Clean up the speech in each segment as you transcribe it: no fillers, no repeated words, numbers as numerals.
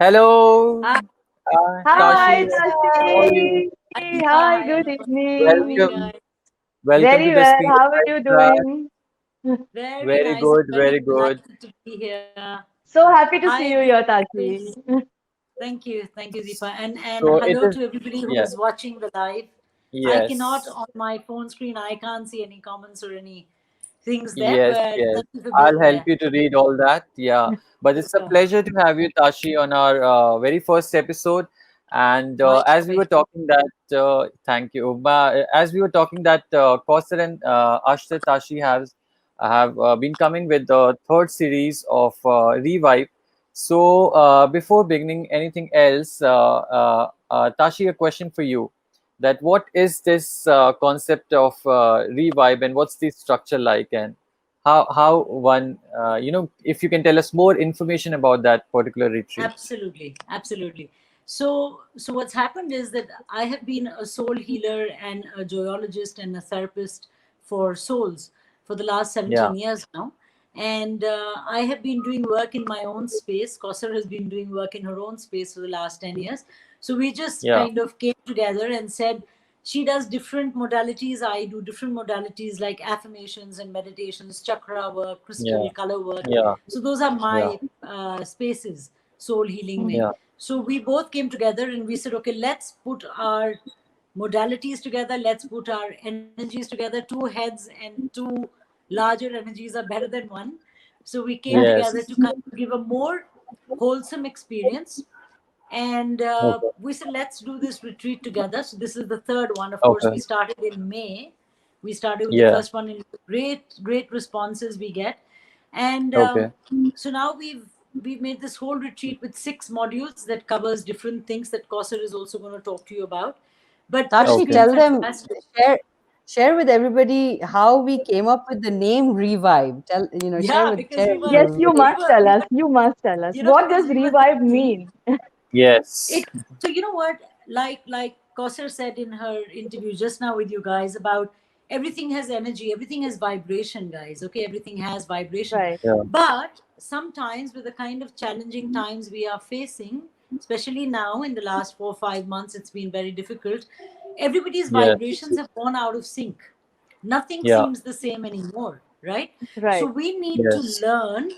Hello, Hi, Tashi. Hi, How are you? Tashi. Hi, hi, good how are you Welcome, evening. guys? welcome to Very the well. Speed How are Life you Track. doing? Very Very nice. I'm good, very very good. delighted to be here. So happy to Hi, see you here, everybody. Tashi. Thank you, Deepa, and So it hello is, to everybody who yeah, is watching the live. I cannot yes, on my phone screen. I can't see any comments or any things there, yes, but yes. thank you for I'll being help there. you to read all that. Yeah, but it's a Super. pleasure to have you, Tashi, on our very first episode. And My as we joy. were talking that, thank you. As we were talking that, Kausar and Ashta Tashi have been coming with the third series of Revive. So before beginning anything else, Tashi, a question for you: that what is this concept of Revive, and what's the structure like, and how one if you can tell us more information about that particular retreat. Absolutely. So what's happened is that I have been a soul healer and a joyologist and a therapist for souls for the last Yeah, 17 years now. And I have been doing work in my own space. Kosar has been doing work in her own space for the last 10 years. So we just yeah, kind of came together and said, she does different modalities. I do different modalities like affirmations and meditations, chakra work, yeah, crystal color work. yeah, So those are yeah, my spaces, soul healing Mhm. में. yeah. So we both came together and we said, okay, let's put our modalities together, let's put our energies together. Two heads and two larger energies are better than one. So we came together to Yes. kind of give a more wholesome experience. And Okay. we said, let's do this retreat together. So this is the third one. Of course, we Okay. started in May. We started with the Yeah. first one in great responses we get. And Okay. so now we've made this whole retreat with 6 modules that covers different things that Kausar is also going to talk to you about. But it's Tashi, Okay. been tell them, fantastic. share, share with everybody how we came up with the name Revive. Yeah, because Share we it were with Yes, you everybody. we must were tell we us. were You must tell us. What does because we were revive thinking mean? Yes. it. So you know what, like Kosser said in her interview just now with you guys about everything has energy, everything has vibration, guys. Okay, everything has vibration. Right. Yeah. But sometimes with the kind of challenging times we are facing, especially now in the last 4 or 5 months, it's been very difficult. Everybody's Yes. vibrations have gone out of sync. Nothing Yeah. seems the same anymore, right? So Right. we need to Yes. learn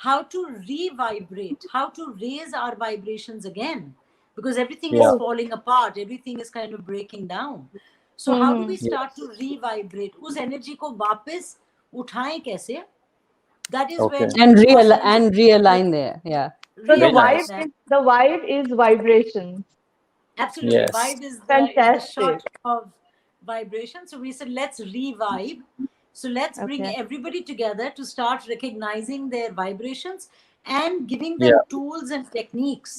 how to revibrate, how to raise our vibrations again, because everything is Yeah. Oh. falling apart, everything is kind of breaking down. So how do Mm-hmm. we start to Yes. revibrate? उस energy को वापस उठाएं कैसे? That is Okay. when Kausar is And realign there. Yeah. So Very realign nice. that. the vibe is vibrations. Absolutely, Yes. vibe is the Fantastic. shot of vibration. So we said let's revive. So let's bring Okay. everybody together to start recognizing their vibrations and giving Yeah. them tools and techniques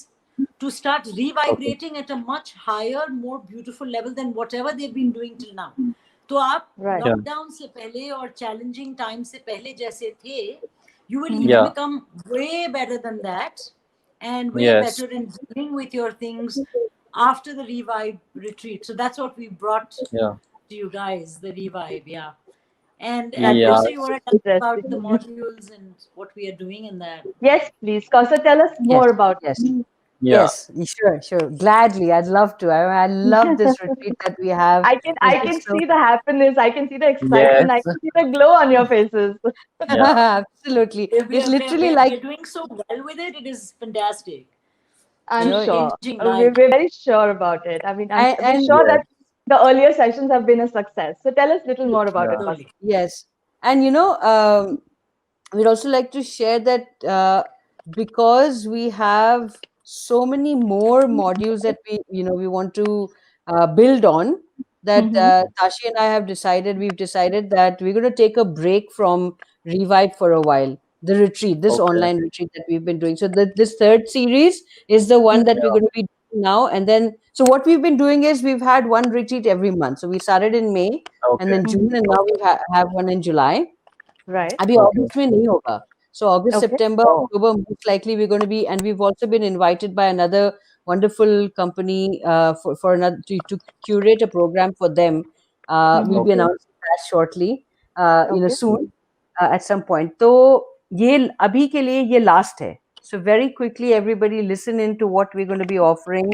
to start Okay. revibrating at a much higher, more beautiful level than whatever they've been doing till now. तो आप Right. Yeah. Lockdown से पहले और challenging time से पहले जैसे थे, you will Mm-hmm. even Yeah. become way better than that and way Yes. better in dealing with your things after the revive retreat. So that's what we brought Yeah. to you guys, the revive. Yeah. And That Yeah. is also you want to tell us about the interesting. modules and what we are doing in that. Yes, please. Kausa, tell us Yes. more about Yes. it. Yeah. Yes. Sure. Gladly. I'd love to. I love this retreat that we have. I It's can just so see the happiness. I can see the excitement. I Yes. can see the glow on your faces. Yeah. absolutely. We It's are, we're, literally we're, like, we're doing so well with it. It is fantastic. you I'm know, sure. Changing We're lives. very sure about it. I mean, we're and sure Yes. that the earlier sessions have been a success. So tell us a little more about it, Yeah. Kausa. Totally. yes. And we'd also like to share that because we have so many more modules that we want to build on, that Mm-hmm. Tashi and I we've decided that we're going to take a break from Revive for a while. The retreat, this Okay. online retreat that we've been doing. So this third series is the one that we're Yeah. going to be doing now. And then, so what we've been doing is we've had one retreat every month. So we started in May, and Okay. then June, Mm-hmm. and now we have one in July. Right. अभी Okay. अगस्त में नहीं होगा. So August, Okay. September, Oh. October, most likely we're going to be, and we've also been invited by another wonderful company for another to curate a program for them. We'll Mm-hmm. be Okay. announcing that shortly, Okay. soon, at some point. तो ये अभी के लिए ये last है. So very quickly, everybody listen into what we're going to be offering.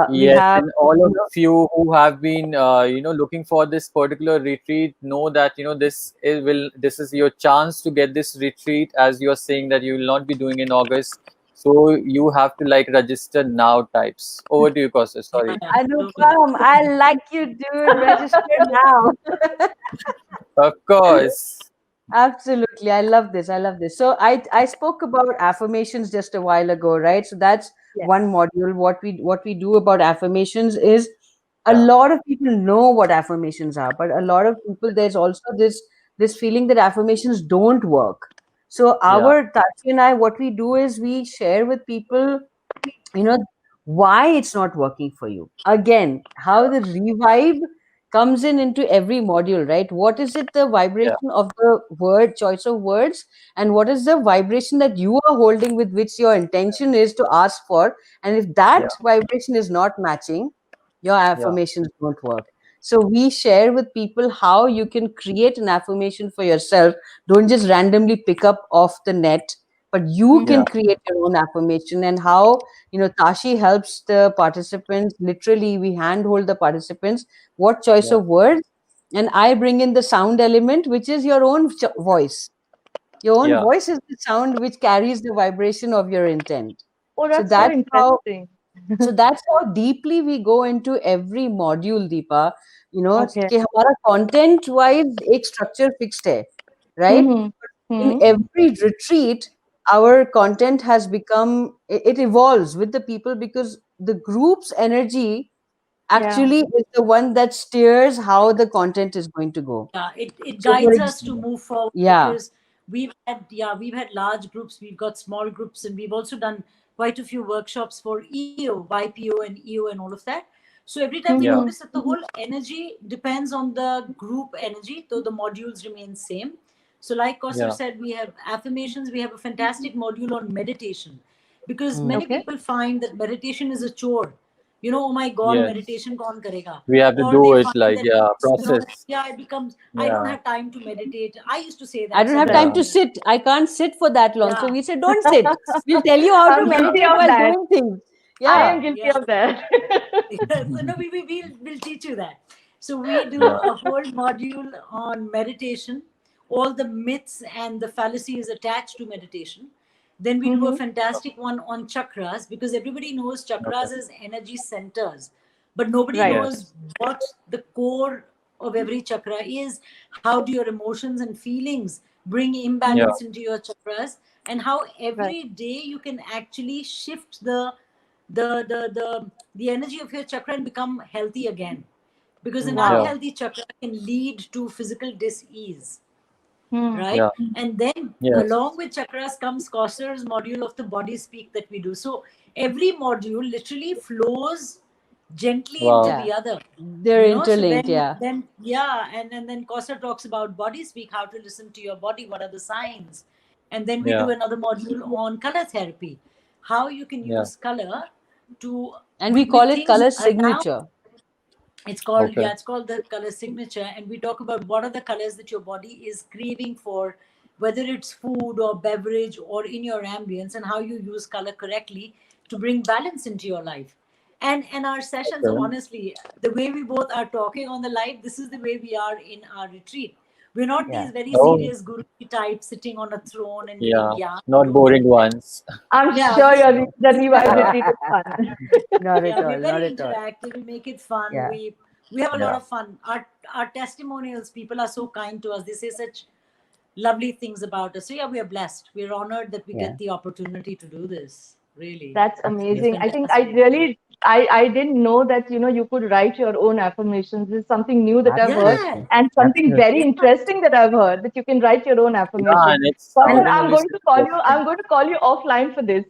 We Yes, have, and all of you who have been, looking for this particular retreat, know that this is your chance to get this retreat, as you are saying that you will not be doing in August. So you have to like register now. Types over to you, Costa. Yeah, Sorry. yeah, totally. Anupam, I like you, dude. Register now. Of course. Absolutely. I love this. I love this. So I spoke about affirmations just a while ago, right? So that's Yes. one module. What we do about affirmations is a Yeah. lot of people know what affirmations are, but a lot of people, there's also this feeling that affirmations don't work. So Yeah. our Tachi and I, what we do is we share with people, you know, why it's not working for you. Again, how the revive comes in into every module, right? What is it, the Yeah. vibration of the word, choice of words, and what is the vibration that you are holding with which your intention is to ask for? And if Yeah. that vibration is not matching, your Yeah. affirmations don't work. So we share with people how you can create an affirmation for yourself. Don't just randomly pick up off the net, but you Yeah. can create your own affirmation. And how, Tashi helps the participants. Literally, we handhold the participants what choice Yeah. of words, and I bring in the sound element, which is your own voice. Your own Yeah. voice is the sound which carries the vibration of your intent. Oh, So that's so that's how interesting. so that's how deeply we go into every module, Deepa. Okay. कि हमारा content wise एक structure fixed है, right? Mm-hmm. In Hmm. every retreat, our content has become, it evolves with the people, because the group's energy Yeah. actually is the one that steers how the content is going to go. Yeah, it So for guides us to example, move forward yeah, because we've had large groups, we've got small groups, and we've also done quite a few workshops for EO, YPO, and EO, and all of that. So every time we Yeah. Mm-hmm. notice that the whole energy depends on the group energy, though the modules remain same. So, like Kaustubh Yeah. said, we have affirmations. We have a fantastic module on meditation because mm, many Okay. people find that meditation is a chore. Oh my God, Yes. meditation kaun karega? We have to Or they do it find like, that yeah, it's, process. yeah, it becomes, I don't Yeah. have time to meditate. I used to say I that don't have several time Yeah. to times. sit. I can't sit for that long. So Yeah, we say, don't sit. We'll tell you how to I'm yeah, guilty meditate of while that. doing things. I Yeah. am guilty yeah. of that. So no, we'll teach you that. So we do Yeah. a whole module on meditation, all the myths and the fallacies attached to meditation. Then we do a Mm-hmm. fantastic one on chakras because everybody knows Okay. chakras as energy centers, but nobody Right. knows Yes. what the core of every chakra is. How do your emotions and feelings bring Yeah. imbalance into your chakras, and how Right. every day you can actually shift the energy of your chakra and become healthy again, because an Mm. Yeah. Wow. unhealthy chakra can lead to physical dis-ease, Hmm. right? Yeah. And then Yes. along with chakras comes Koster's module of the body speak that we do. So every module literally flows gently into Wow. Yeah. the other, They're so interlinked. then Yeah. then yeah, and then Koster talks about body speak, how to listen to your body, what are the signs. And then we Yeah. do another module on color therapy, how you can Yeah. use color to And we with call it things color around. signature. Okay. It's called the color signature, and we talk about what are the colors that your body is craving for, whether it's food or beverage or in your ambience, and how you use color correctly to bring balance into your life. And our sessions, Okay. honestly, the way we both are talking on the live, this is the way we are in our retreat. We're not Yeah. these very Oh, serious guru types sitting on a throne and giving yeah. gyan and Not doing boring things. ones. I'm Yeah, sure the revive retreat is fun. Not at yeah, all. we're Not very at all. interactive. We make it fun. Yeah. We have a lot Yeah. of fun. Our testimonials, people are so kind to us. They say such lovely things about us. So yeah, we are blessed. We're honored that we Yeah. get the opportunity to do this. Really, That's it's amazing. Absolutely. I think I fantastic. really I didn't know that you could write your own affirmations. This is something new that I've heard Yeah, Absolutely. and something very Absolutely. yeah. interesting that I've heard that you can write your own Yeah, affirmations. and it's Kaushal, And sounding I'm really going so to call you. interesting. I'm going to call you offline for this.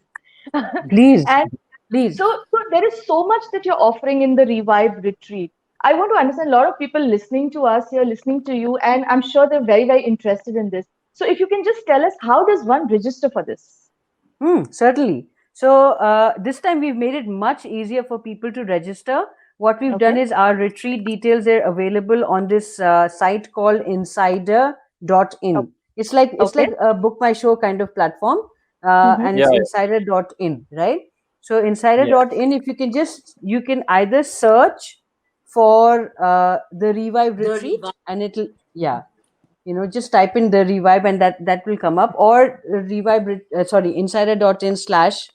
please, And please. so there is so much that you're offering in the Revive retreat. I want to understand a lot of people listening to us here, listening to you, and I'm sure they're very, very interested in this. So if you can just tell us, how does one register for this? Certainly. So this time we've made it much easier for people to register. What we've done Okay. is our retreat details are available on this site called Oh, insider.in. It's like okay. a book my show kind of platform. and Yeah, it's yeah. insider.in, right? So insider.in, if you can either search for the Revive The retreat, revive. and it'll, yeah, just type in the Revive, and that will come up, or insider.in slash,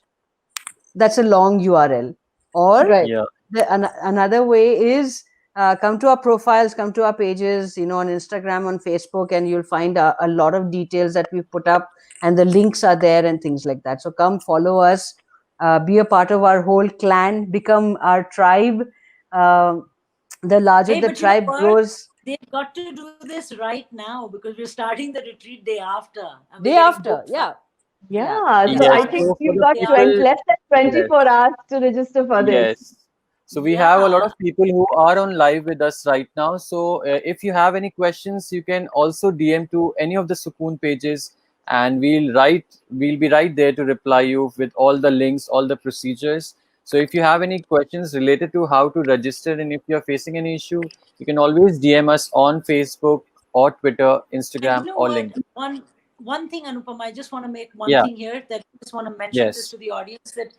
that's a long URL. Or Right. Yeah. another way is, come to our profiles, come to our pages, on Instagram, on Facebook, and you'll find a lot of details that we've put up, and the links are there and things like that. So come follow us, be a part of our whole clan, become our tribe. Um the larger Hey, the but you know tribe what? grows. They've got to do this right now because we're starting the retreat day after, and we're Day getting after, booked fast. yeah, yeah. Yeah. So Yes. I Yeah, think So so for we've the got day after. 20, people, less than yes. 24 hours to register for this. Yes. So we have a lot Yeah. of people who are on live with us right now. So if you have any questions, you can also DM to any of the Sukoon pages, and we'll be right there to reply you with all the links, all the procedures. So if you have any questions related to how to register, and if you're facing any issue, you can always DM us on Facebook or Twitter, And you Instagram, know or what? LinkedIn. One thing, Anupam, I just want to make one Yeah. thing here that I just want to mention this Yes. to the audience that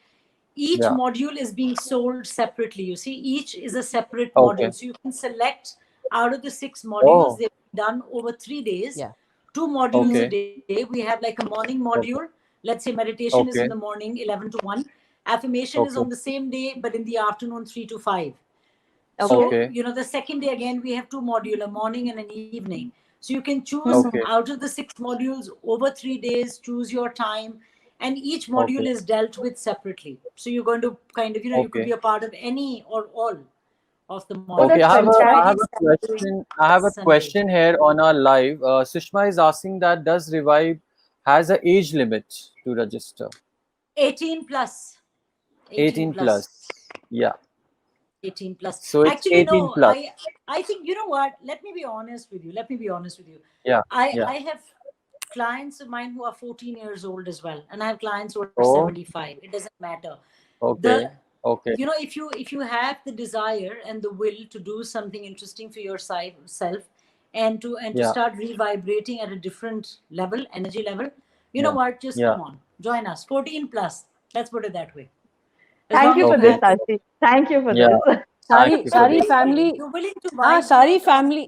each Yeah. module is being sold separately. You see, each is a separate Okay. module. So you can select out of the 6 modules Oh. they've done over 3 days, Yeah. 2 modules a Okay. day. We have like a morning Okay. module. Let's say meditation is in Okay. the morning, 11 to 1. Affirmation is Okay. on the same day, but in the afternoon, 3 to 5. Okay. So, Okay. the second day again, we have 2 modules, a morning and an evening. So you can choose Mhm. Okay. out of the 6 modules over 3 days, choose your time, and each module Okay. is dealt with separately. So you're going to kind of, you could Okay. be a part of any or all of the Oh, modules. Okay, that's So I Friday, have fantastic. a Saturday, question. I have a Sunday. question here on our live. Sushma is asking that does Revive has a age limit to register? 18 plus. 18 18 plus. plus. Yeah. 18 plus. So it's Actually, 18 no, plus. I think, you know what? Let me be honest with you. Let me be honest with you. Yeah. I Yeah. I have clients of mine who are 14 years old as well, and I have clients who are Oh, 75. It doesn't matter. okay. The Okay. if you have the desire and the will to do something interesting for yourself, and to Yeah. start revibrating at a different level, energy level, you know Yeah. what? Just Yeah. come on, join us. 14 plus. Let's put it that way. As Thank long you as for you this, have the Ashi. Thank you for Yeah. this. Thank सारी you for sorry this. Family, you're willing to हाँ, sorry vibrate on family,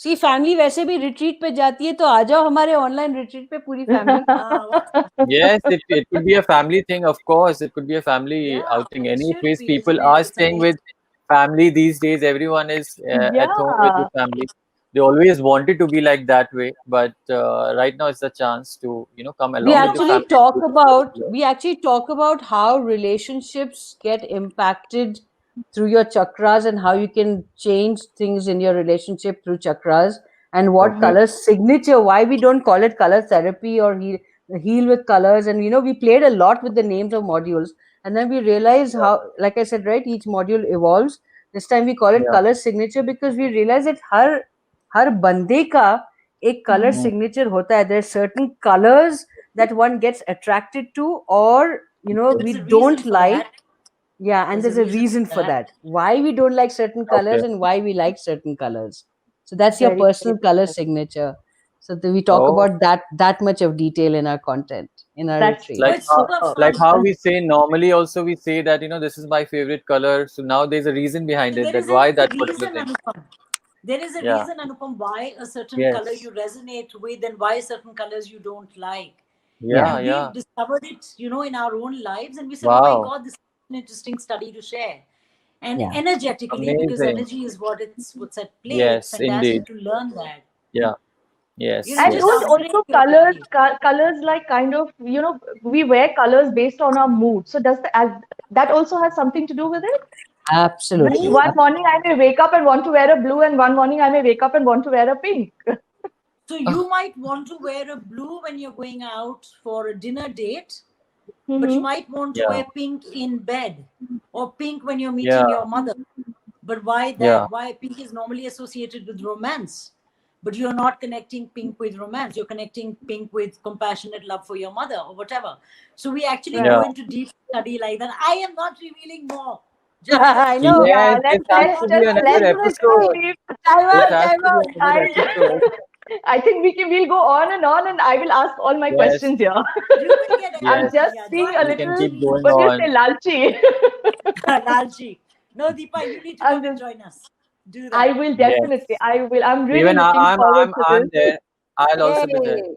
see family वैसे भी retreat पे जाती है, तो आ जाओ हमारे ऑनलाइन रिट्रीट पे पूरी family. Yes, it could be a family thing, of course. It could be a family yeah, outing. it should Anyways, be, people isn't it? are It's staying with amazing. family these days. Everyone is at home with the Yeah. family. They always wanted to be like that way, but right now it's a chance to come we along You with know the actually what? family. talk about Yeah. we actually talk about how relationships get impacted through your chakras, and how you can change things in your relationship through chakras, and what Okay. color signature, why we don't call it color therapy or heal with colors. And we played a lot with the names of modules, and then we realized how, like I said, right, each module evolves. This time we call it Yeah. color signature because we realize that हर बंदे का एक color Mhm. Mm. signature होता है. There are certain colors that one gets attracted to, or we There's a reason don't for like. that. Yeah, and There's a there's a reason reason for for that. that, why we don't like certain colors Okay. and why we like certain colors. So that's your Very, very personal color interesting. signature. So we talk Oh, about that much of detail in our content, in our That's retreat. Oh, like it's how super like fun. how we say normally. Also, we say that this is my favorite color. So now there's a reason behind And it, there that is a why that particular reason, thing. Anupam. There is a Yeah. reason, Anupam, why a certain color Yes. you resonate with and why certain colors you don't like. Yeah. Yeah. And we've Yeah. discovered it, in our own lives. And we said, oh my Wow. God, this is an interesting study to share. And Yeah. energetically, because Amazing. energy is what's at play, it's Yes, fantastic indeed. to learn that. Yeah. Yes. And Just Yes. don't upgrade also your body. colors like kind of, we wear colors based on our mood. So that also has something to do with it? Like Absolutely. Mood. one morning I may wake up and want to wear a blue, and one morning I may wake up and want to wear a pink. So you might want to wear a blue when you're going out for a dinner date, but you Mm-hmm. might want to Yeah. wear pink in bed or pink when you're Yeah. meeting your mother. But why Yeah. that? Why pink is normally associated with romance, but you're not connecting pink with romance. You're connecting pink with compassionate love for your mother or whatever. So we actually Right. go Yeah. into deep study like that. I am not revealing more. I know. Yeah, Yes. This has let's to Not be just much another let's more just study. episode. leave. Time This out, has time to be out. another I episode. I think we'll go on, and I will ask all my Yes. questions here. You will get I'm Yes. just yeah, being join a We us. can little, keep going what do you on. say, lalchi. Lalji. No, Deepa, you need to I'm come and just, join us. Do I that. will definitely, Yes. I will. I'm really Even looking forward to I'm this. there. I'll also be there. Yay!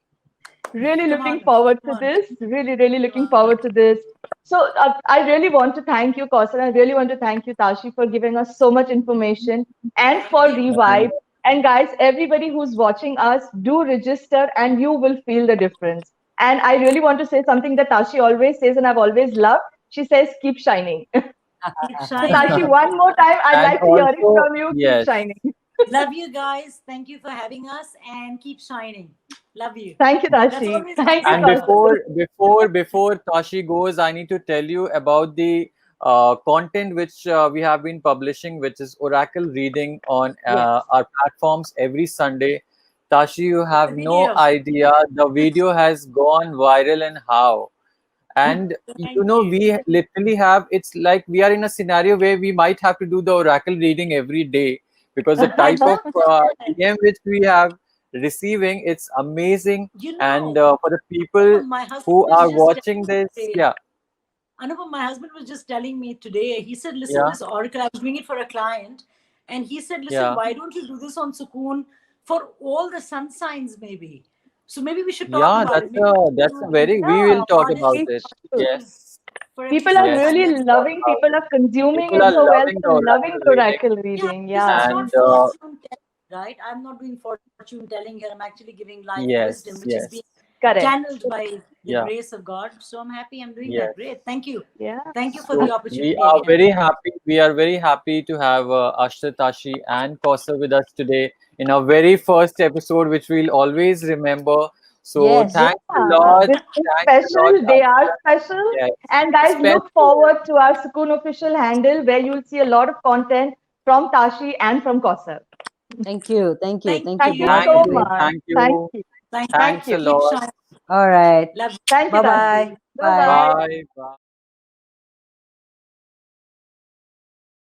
Really Come looking on. forward Come to on. this. Really Come looking on. forward to this. So I really want to thank you, Kaushal. I really want to thank you, Tashi, for giving us so much information and Thank for you. Revive. And guys, everybody who's watching us, do register and you will feel the difference. And I really want to say something that Tashi always says, and I've always loved. She says, keep shining. Keep So Tashi, shining. one more time, I'd And like to hear it also, from you. Keep yes. shining. Love you guys. Thank you for having us and keep shining. Love you. Thank you, That's Tashi. always my Thank you, And sign off. before Tashi goes, I need to tell you about the content which we have been publishing, which is Oracle reading on Yes. our platforms every Sunday. Tashi, you It's a have no video. idea. The video has gone viral and how. And Thank you. we literally have, it's like we are in a scenario where we might have to do the Oracle reading every day because the type of DM which we have receiving, it's amazing. You And know, for the people my husband who was are just watching telling me this, today. yeah, Anupam, my husband was just telling me today. He said, "Listen, yeah, this oracle. I was doing it for a client, and he said, "Listen, yeah, why don't you do this on Sukoon for all the sun signs, maybe? So maybe we should talk yeah, about it. Maybe we should that's a do very, we Yeah, will talk about honest we it. should. Sukoon Yes, for at People least are some yes, time. we really Let's will talk loving, about people it. are consuming People it are so well, loving the so loving Oracle the reading. Oracle yeah, reading. because it's Yeah. And not fortune telling, right? I'm not doing fortune telling here. I'm actually giving life wisdom, yes, which is being yes, Correct. channeled by the yeah, grace of God. So I'm happy I'm doing that. yes. Great. Thank you. Yeah. Thank you for the So we opportunity are again. very happy. We are very happy to have Ashta Tashi and Kausa with us today in our very first episode, which we'll always remember. So Yes. thanks a Yeah. lot. This is Thanks a lot, special. They are Ashta. special. Yes, And guys, look especially. forward to our Sukoon official handle where you'll see a lot of content from Tashi and from Kausar. Thank you. Thank you. Thank Thank you Thank you both Thank for so this. you. much. Thank Thank you. you. Thank Thank Thanks a you. Keep lot. shining. All right. Love you. Thank you, Bye Tashi. bye. Bye bye. Bye. Bye. Bye.